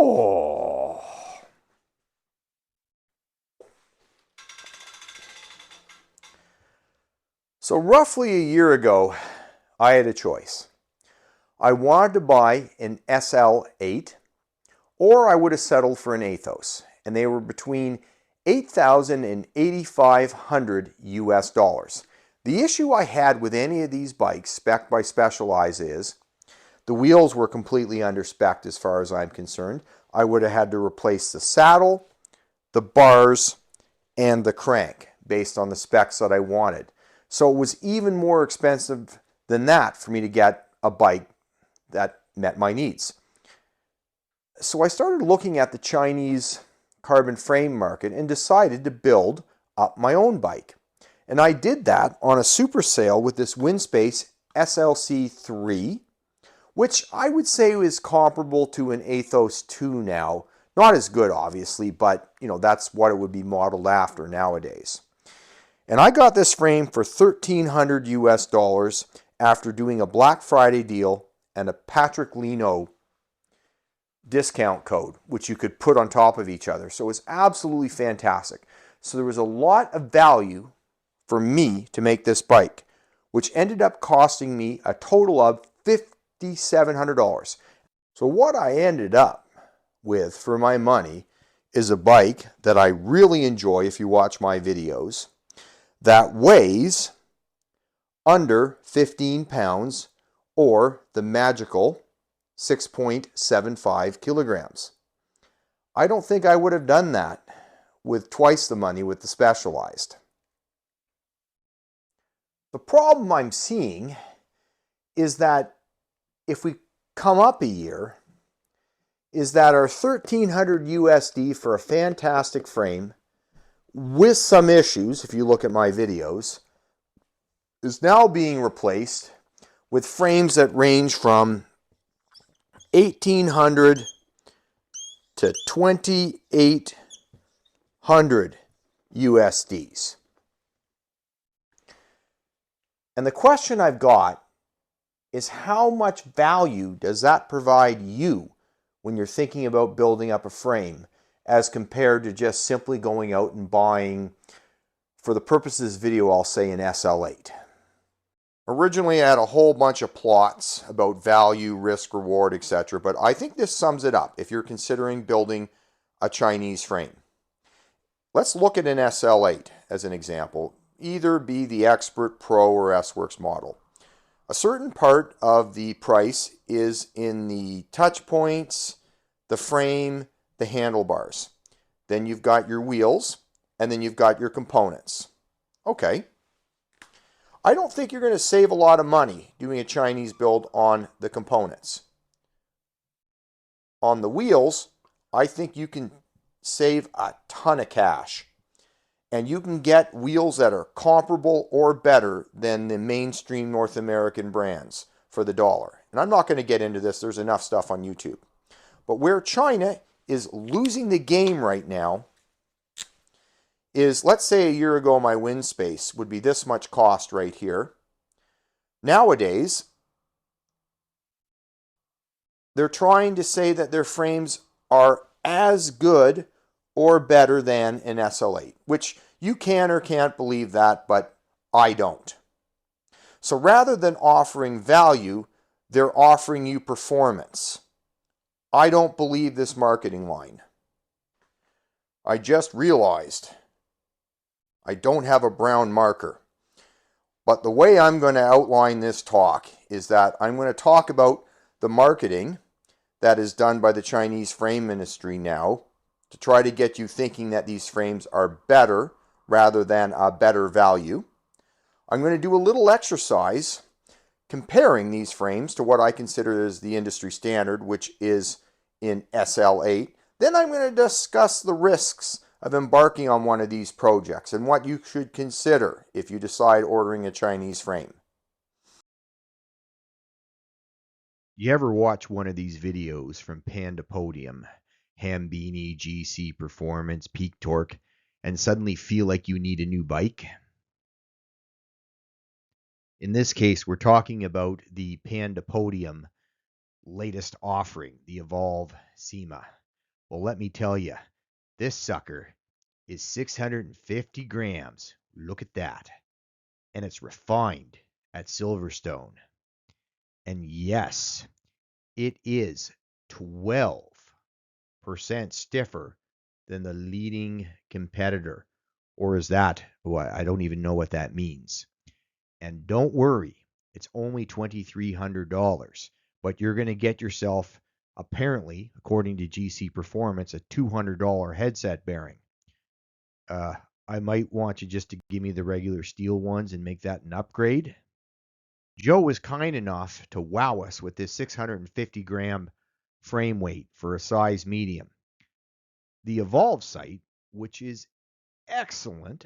Oh. So roughly a year ago, I had a choice. I wanted to buy an SL8, or I would have settled for an Athos, and they were between $8,000 and $8,500 US dollars. The issue I had with any of these bikes spec'd by Specialized is the wheels were completely under-spec'd as far as I'm concerned. I would have had to replace the saddle, the bars, and the crank based on the specs that I wanted. So it was even more expensive than that for me to get a bike that met my needs. So I started looking at the Chinese carbon frame market and decided to build up my own bike. And I did that on a super sale with this Winspace SL5, which I would say is comparable to an Athos 2 now. Not as good, obviously, but that's what it would be modeled after nowadays. And I got this frame for $1,300 US dollars after doing a Black Friday deal and a Patrick Lino discount code, which you could put on top of each other. So it was absolutely fantastic. So there was a lot of value for me to make this bike, which ended up costing me a total of $5,700. So what I ended up with for my money is a bike that I really enjoy if you watch my videos, that weighs under 15 pounds or the magical 6.75 kilograms. I don't think I would have done that with twice the money with the Specialized. The problem I'm seeing is that if we come up a year, is that our $1,300 USD for a fantastic frame with some issues, if you look at my videos, is now being replaced with frames that range from $1,800 to $2,800 USDs. And the question I've got is, how much value does that provide you when you're thinking about building up a frame, as compared to just simply going out and buying, for the purposes of this video, I'll say an SL8. Originally, I had a whole bunch of plots about value, risk, reward, etc., but I think this sums it up if you're considering building a Chinese frame. Let's look at an SL8 as an example. Either be the Expert, Pro, or S-Works model. A certain part of the price is in the touch points, the frame, the handlebars. Then you've got your wheels, and then you've got your components. Okay. I don't think you're going to save a lot of money doing a Chinese build on the components. On the wheels, I think you can save a ton of cash. And you can get wheels that are comparable or better than the mainstream North American brands for the dollar. And I'm not going to get into this. There's enough stuff on YouTube. But where China is losing the game right now is, let's say a year ago my Winspace would be this much cost right here. Nowadays, they're trying to say that their frames are as good or better than an SL8, which you can or can't believe that, but I don't. So rather than offering value, they're offering you performance. I don't believe this marketing line. I just realized I don't have a brown marker. But the way I'm going to outline this talk is that I'm going to talk about the marketing that is done by the Chinese frame industry now to try to get you thinking that these frames are better rather than a better value. I'm going to do a little exercise comparing these frames to what I consider as the industry standard, which is in SL8. Then I'm going to discuss the risks of embarking on one of these projects and what you should consider if you decide ordering a Chinese frame. You ever watch one of these videos from Panda, Podium, Hambini, GC Performance, Peak Torque, and suddenly feel like you need a new bike? In this case, we're talking about the Panda Podium latest offering, the Evolve CIMA. Well, let me tell you, this sucker is 650 grams. Look at that. And it's refined at Silverstone. And yes, it is 12% stiffer than the leading competitor. Or is that? Well, I don't even know what that means. And don't worry, it's only $2,300, but you're going to get yourself, apparently, according to GC Performance, a $200 headset bearing. I might want you just to give me the regular steel ones and make that an upgrade. Joe was kind enough to wow us with this 650 gram frame weight for a size medium. The Evolve site, which is excellent,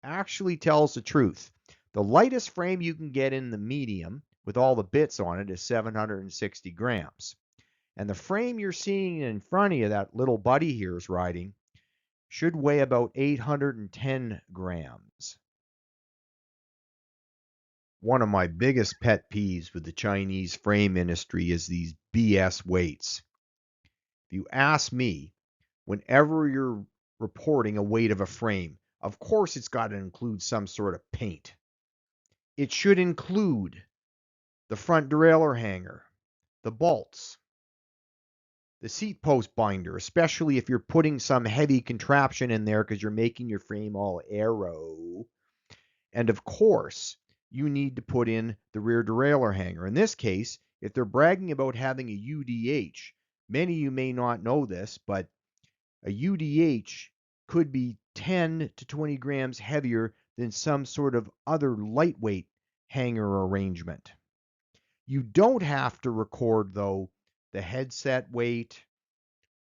actually tells the truth. The lightest frame you can get in the medium with all the bits on it is 760 grams. And the frame you're seeing in front of you, that little buddy here is riding, should weigh about 810 grams. One of my biggest pet peeves with the Chinese frame industry is these BS weights. If you ask me, whenever you're reporting a weight of a frame, of course it's got to include some sort of paint. It should include the front derailleur hanger, the bolts, the seat post binder, especially if you're putting some heavy contraption in there because you're making your frame all aero. And of course, you need to put in the rear derailleur hanger. In this case, if they're bragging about having a UDH, many of you may not know this, but a UDH could be 10 to 20 grams heavier than some sort of other lightweight hanger arrangement. You don't have to record, though, the headset weight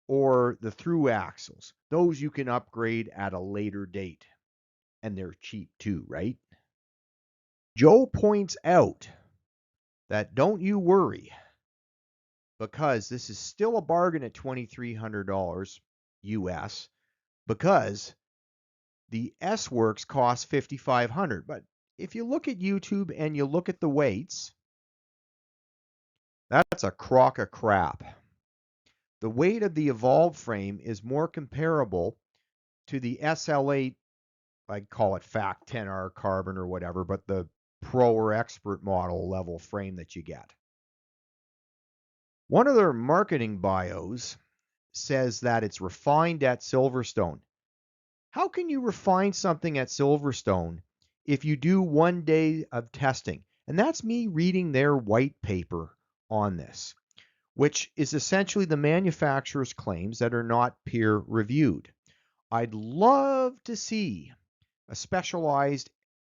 or the through axles. Those you can upgrade at a later date. And they're cheap too, right? Joe points out that don't you worry, because this is still a bargain at $2,300 US, because the S-Works costs $5,500. But if you look at YouTube and you look at the weights, that's a crock of crap. The weight of the Evolve frame is more comparable to the SL8, I call it FAC 10R carbon or whatever, but the pro or expert model level frame that you get. One of their marketing bios says that it's refined at Silverstone. How can you refine something at Silverstone if you do 1 day of testing? And that's me reading their white paper on this, which is essentially the manufacturer's claims that are not peer reviewed. I'd love to see a specialized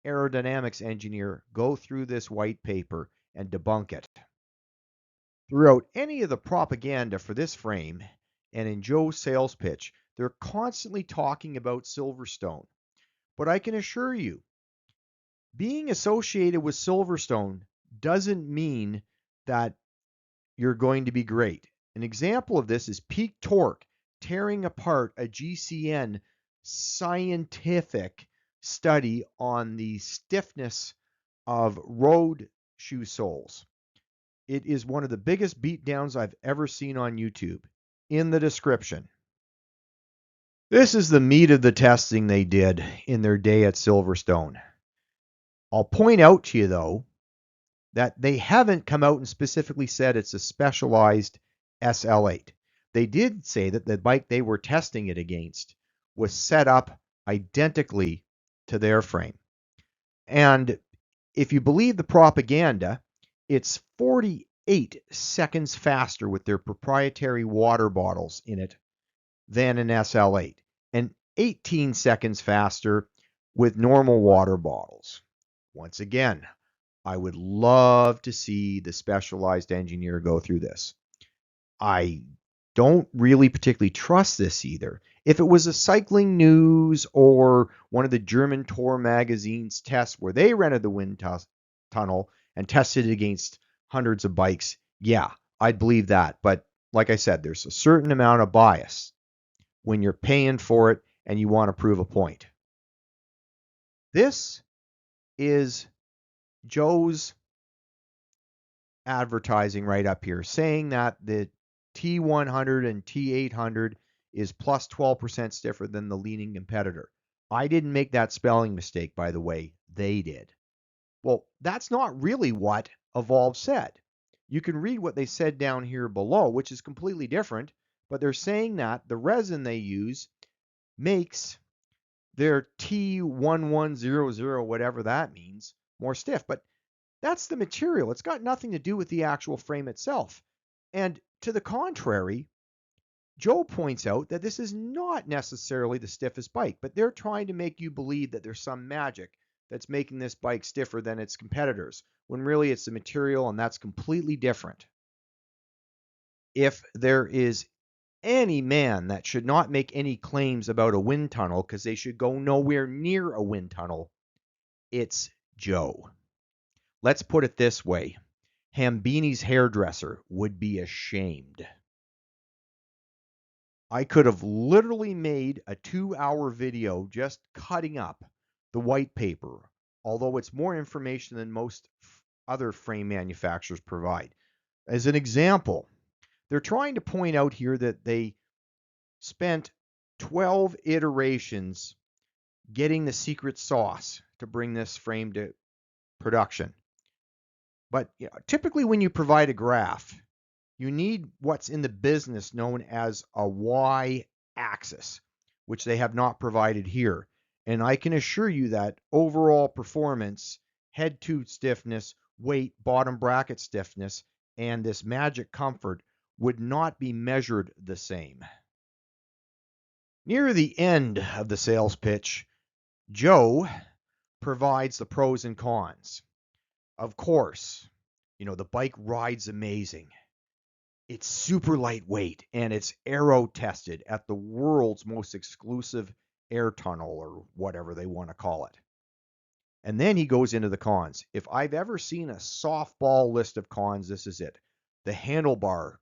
aerodynamics engineer go through this white paper and debunk it. Throughout any of the propaganda for this frame and in Joe's sales pitch, they're constantly talking about Silverstone. But I can assure you, being associated with Silverstone doesn't mean that you're going to be great. An example of this is peak torque tearing apart a GCN scientific study on the stiffness of road shoe soles. It is one of the biggest beatdowns I've ever seen on YouTube. In the description. This is the meat of the testing they did in their day at Silverstone. I'll point out to you, though, that they haven't come out and specifically said it's a specialized SL8. They did say that the bike they were testing it against was set up identically to their frame. And if you believe the propaganda, it's 48 seconds faster with their proprietary water bottles in it than an SL8, and 18 seconds faster with normal water bottles. Once again, I would love to see the specialized engineer go through this. I don't really particularly trust this either. If it was a Cycling News or one of the German Tour magazines tests where they rented the wind tunnel and tested it against hundreds of bikes, yeah, I'd believe that. But like I said, there's a certain amount of bias when you're paying for it and you want to prove a point. This is Joe's advertising right up here, saying that the T100 and T800 is plus 12% stiffer than the leading competitor. I didn't make that spelling mistake, by the way. They did. Well, that's not really what Evolve said. You can read what they said down here below, which is completely different, but they're saying that the resin they use makes their T1100, whatever that means, more stiff. But that's the material. It's got nothing to do with the actual frame itself. And to the contrary, Joe points out that this is not necessarily the stiffest bike, but they're trying to make you believe that there's some magic that's making this bike stiffer than its competitors, when really it's the material, and that's completely different. If there is any man that should not make any claims about a wind tunnel because they should go nowhere near a wind tunnel, it's Joe. Let's put it this way. Hambini's hairdresser would be ashamed. I could have literally made a 2-hour video just cutting up the white paper, although it's more information than most other frame manufacturers provide. As an example, they're trying to point out here that they spent 12 iterations getting the secret sauce to bring this frame to production. But typically when you provide a graph, you need what's in the business known as a y-axis, which they have not provided here. And I can assure you that overall performance, head tooth stiffness, weight, bottom bracket stiffness, and this magic comfort would not be measured the same. Near the end of the sales pitch, Joe provides the pros and cons. Of course, the bike rides amazing. It's super lightweight and it's aero tested at the world's most exclusive air tunnel, or whatever they want to call it. And then he goes into the cons. If I've ever seen a softball list of cons, this is it. The handlebar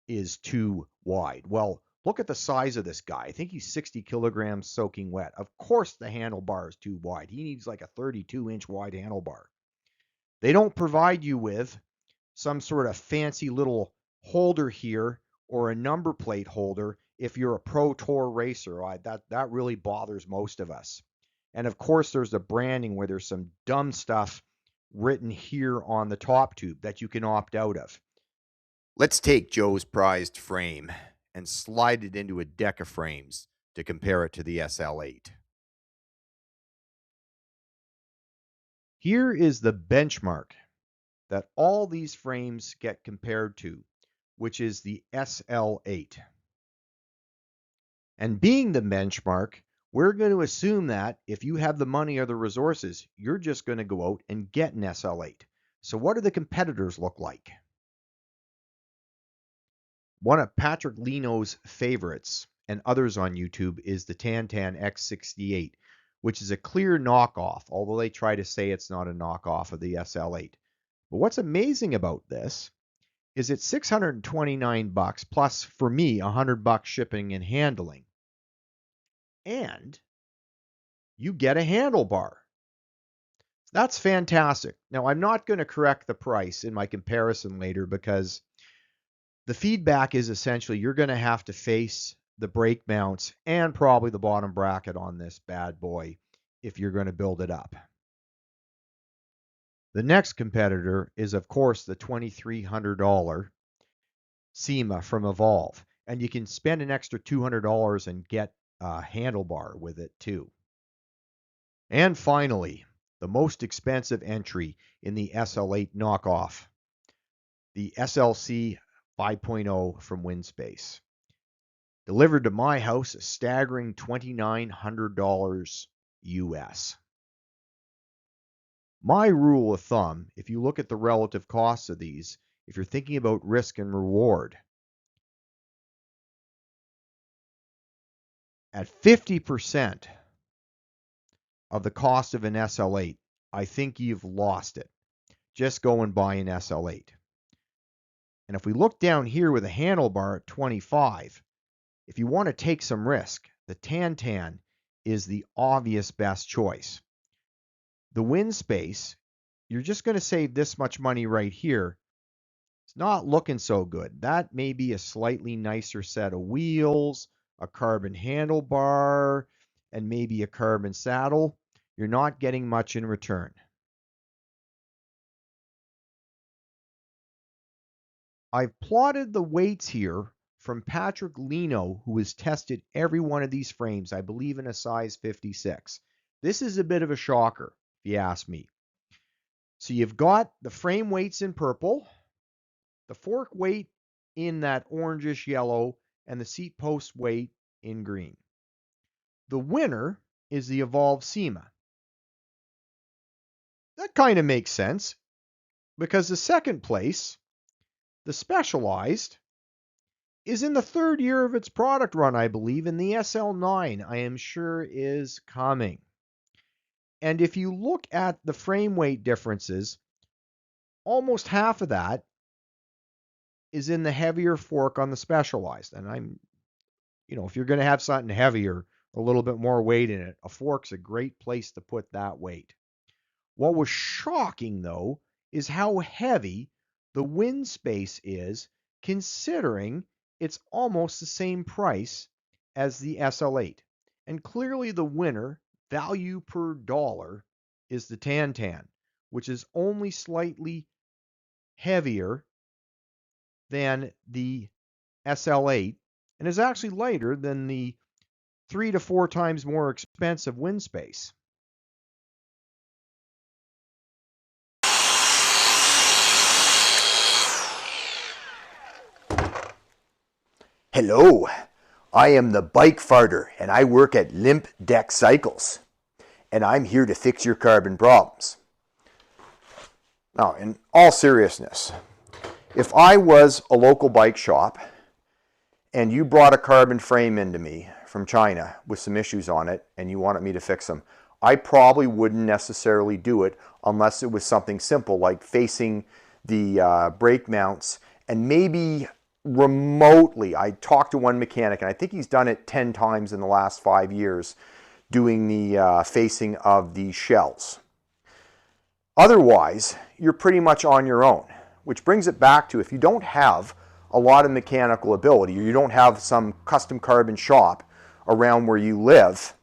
is too wide. Well, look at the size of this guy. I think he's 60 kilograms soaking wet. Of course the handlebar is too wide. He needs like a 32-inch wide handlebar. They don't provide you with some sort of fancy little holder here or a number plate holder if you're a pro tour racer. That really bothers most of us. And of course there's the branding where there's some dumb stuff written here on the top tube that you can opt out of. Let's take Joe's prized frame and slide it into a deck of frames to compare it to the SL8. Here is the benchmark that all these frames get compared to, which is the SL8. And being the benchmark, we're going to assume that if you have the money or the resources, you're just going to go out and get an SL8. So what do the competitors look like? One of Patrick Lino's favorites and others on YouTube is the TanTan X68, which is a clear knockoff, although they try to say it's not a knockoff of the SL8. But what's amazing about this is it's $629 plus, for me, $100 shipping and handling. And you get a handlebar. That's fantastic. Now, I'm not going to correct the price in my comparison later because the feedback is essentially you're going to have to face the brake mounts and probably the bottom bracket on this bad boy if you're going to build it up. The next competitor is, of course, the $2,300 CIMA from Evolve. And you can spend an extra $200 and get a handlebar with it too. And finally, the most expensive entry in the SL8 knockoff, the SLC 5.0 from Winspace. Delivered to my house, a staggering $2,900 US. My rule of thumb, if you look at the relative costs of these, if you're thinking about risk and reward, at 50% of the cost of an SL8, I think you've lost it. Just go and buy an SL8. And if we look down here with a handlebar at 25, if you want to take some risk, the TanTan is the obvious best choice. The Winspace, you're just going to save this much money right here, It's not looking so good. That may be a slightly nicer set of wheels, a carbon handlebar, and maybe a carbon saddle. You're not getting much in return. I've plotted the weights here from Patrick Lino, who has tested every one of these frames, I believe in a size 56. This is a bit of a shocker, if you ask me. So you've got the frame weights in purple, the fork weight in that orangish yellow, and the seat post weight in green. The winner is the Evolve CIMA. That kind of makes sense, because the second place, the Specialized, is in the third year of its product run, I believe, and the SL9, I am sure, is coming. And if you look at the frame weight differences, almost half of that is in the heavier fork on the Specialized. And if you're going to have something heavier, a little bit more weight in it, a fork's a great place to put that weight. What was shocking, though, is how heavy the Winspace is, considering it's almost the same price as the SL8. And clearly the winner, value per dollar, is the TanTan, which is only slightly heavier than the SL8 and is actually lighter than the 3 to 4 times more expensive Winspace. Hello, I am the bike farter and I work at Limp Deck Cycles. And I'm here to fix your carbon problems. Now, in all seriousness, if I was a local bike shop and you brought a carbon frame into me from China with some issues on it and you wanted me to fix them, I probably wouldn't necessarily do it unless it was something simple like facing the brake mounts and maybe remotely. I talked to one mechanic and I think he's done it 10 times in the last 5 years doing the facing of the shells. Otherwise, you're pretty much on your own, which brings it back to if you don't have a lot of mechanical ability or you don't have some custom carbon shop around where you live,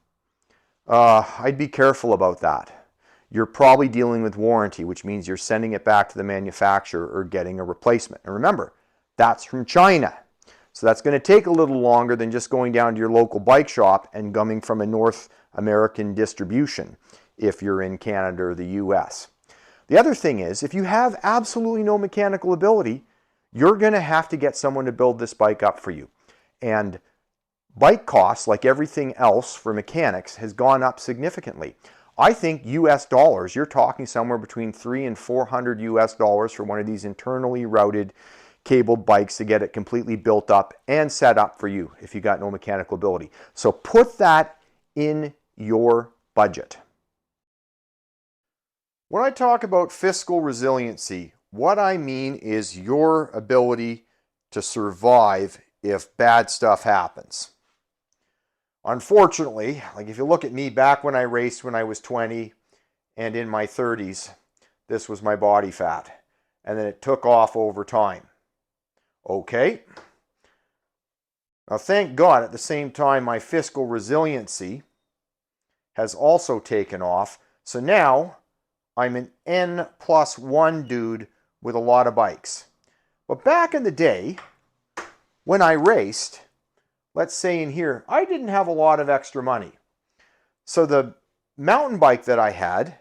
I'd be careful about that. You're probably dealing with warranty, which means you're sending it back to the manufacturer or getting a replacement. And remember, that's from China. So that's going to take a little longer than just going down to your local bike shop and coming from a North American distribution if you're in Canada or the US. The other thing is, if you have absolutely no mechanical ability, you're going to have to get someone to build this bike up for you. And bike costs, like everything else for mechanics, has gone up significantly. I think US dollars, you're talking somewhere between $300 and $400 US dollars for one of these internally routed cabled bikes to get it completely built up and set up for you if you got no mechanical ability. So put that in your budget. When I talk about fiscal resiliency, what I mean is your ability to survive if bad stuff happens. Unfortunately, like if you look at me back when I raced when I was 20 and in my 30s, this was my body fat. And then it took off over time. Okay. Now, thank God, at the same time, my fiscal resiliency has also taken off. So now I'm an N+1 dude with a lot of bikes. But back in the day, when I raced, let's say in here, I didn't have a lot of extra money. So the mountain bike that I had,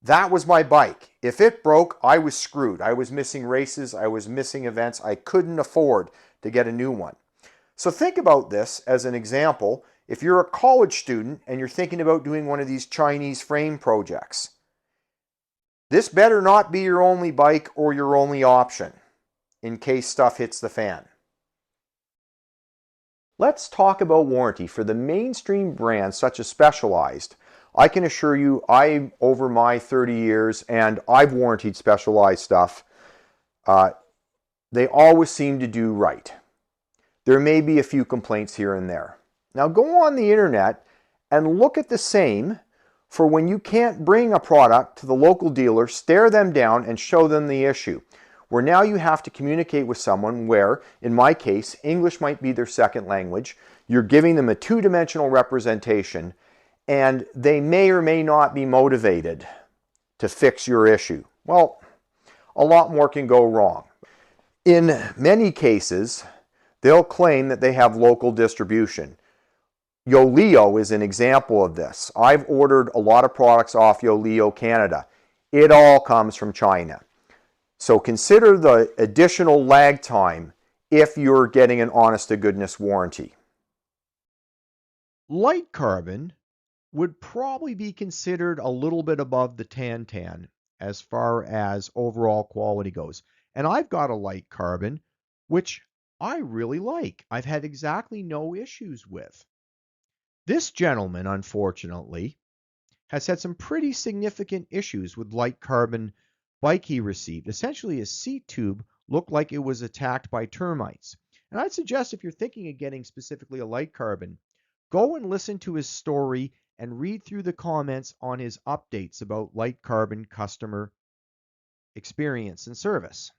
that was my bike. If it broke, I was screwed. I was missing races. I was missing events. I couldn't afford to get a new one. So think about this as an example. If you're a college student and you're thinking about doing one of these Chinese frame projects, this better not be your only bike or your only option in case stuff hits the fan. Let's talk about warranty. For the mainstream brands such as Specialized, I can assure you, over my 30 years, and I've warrantied Specialized stuff, they always seem to do right. There may be a few complaints here and there. Now go on the internet and look at the same for when you can't bring a product to the local dealer, stare them down and show them the issue. where now you have to communicate with someone where, in my case, English might be their second language. You're giving them a two-dimensional representation, and they may or may not be motivated to fix your issue. Well, a lot more can go wrong. In many cases, they'll claim that they have local distribution. YoLeo is an example of this. I've ordered a lot of products off YoLeo Canada. It all comes from China. So consider the additional lag time if you're getting an honest-to-goodness warranty. Light carbon would probably be considered a little bit above the TanTan as far as overall quality goes. And I've got a light carbon, which I really like. I've had exactly no issues with. This gentleman, unfortunately, has had some pretty significant issues with light carbon bike he received. Essentially, his seat tube looked like it was attacked by termites. And I'd suggest if you're thinking of getting specifically a light carbon, go and listen to his story and read through the comments on his updates about light carbon customer experience and service.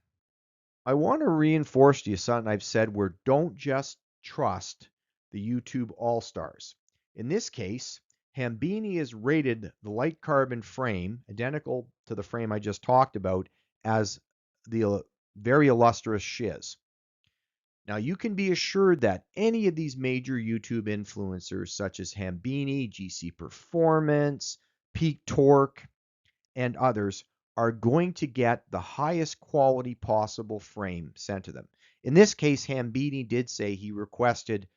I want to reinforce to you something I've said where don't just trust the YouTube All-Stars. In this case, Hambini has rated the light carbon frame, identical to the frame I just talked about, as the very illustrious shiz. Now, you can be assured that any of these major YouTube influencers, such as Hambini, GC Performance, Peak Torque, and others, are going to get the highest quality possible frame sent to them. In this case, Hambini did say he requested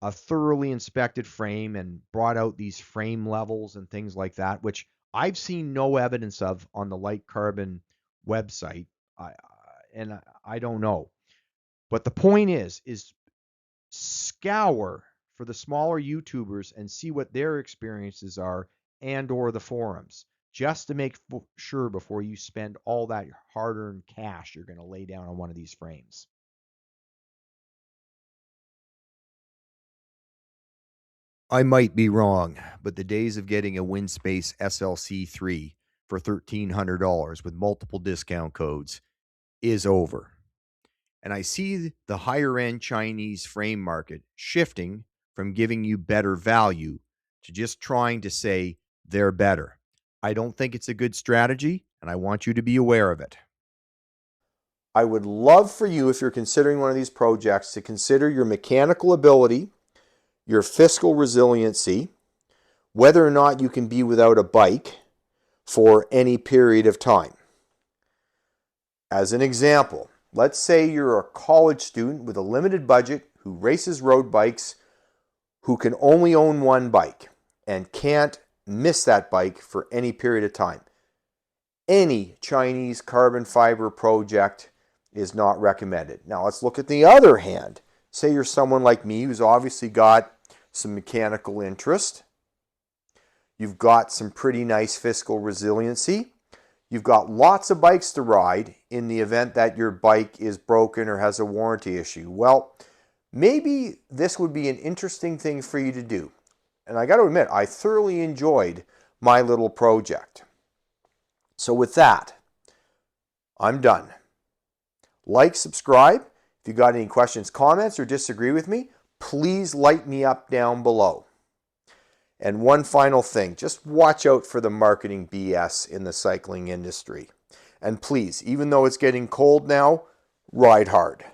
a thoroughly inspected frame and brought out these frame levels and things like that, which I've seen no evidence of on the Light Carbon website, and I don't know. But the point is scour for the smaller YouTubers and see what their experiences are and or the forums, just to make sure before you spend all that hard-earned cash you're going to lay down on one of these frames. I might be wrong, but the days of getting a Winspace SL5 for $1,300 with multiple discount codes is over. And I see the higher-end Chinese frame market shifting from giving you better value to just trying to say they're better. I don't think it's a good strategy, and I want you to be aware of it. I would love for you, if you're considering one of these projects, to consider your mechanical ability, your fiscal resiliency, whether or not you can be without a bike for any period of time. As an example, let's say you're a college student with a limited budget who races road bikes, who can only own one bike and can't miss that bike for any period of time. Any Chinese carbon fiber project is not recommended. Now let's look at the other hand. Say you're someone like me who's obviously got some mechanical interest. You've got some pretty nice fiscal resiliency. You've got lots of bikes to ride in the event that your bike is broken or has a warranty issue. Well, maybe this would be an interesting thing for you to do. And I got to admit, I thoroughly enjoyed my little project. So with that, I'm done. Like, subscribe. If you got any questions, comments, or disagree with me, please light me up down below. And one final thing, just watch out for the marketing BS in the cycling industry. And please, even though it's getting cold now, ride hard.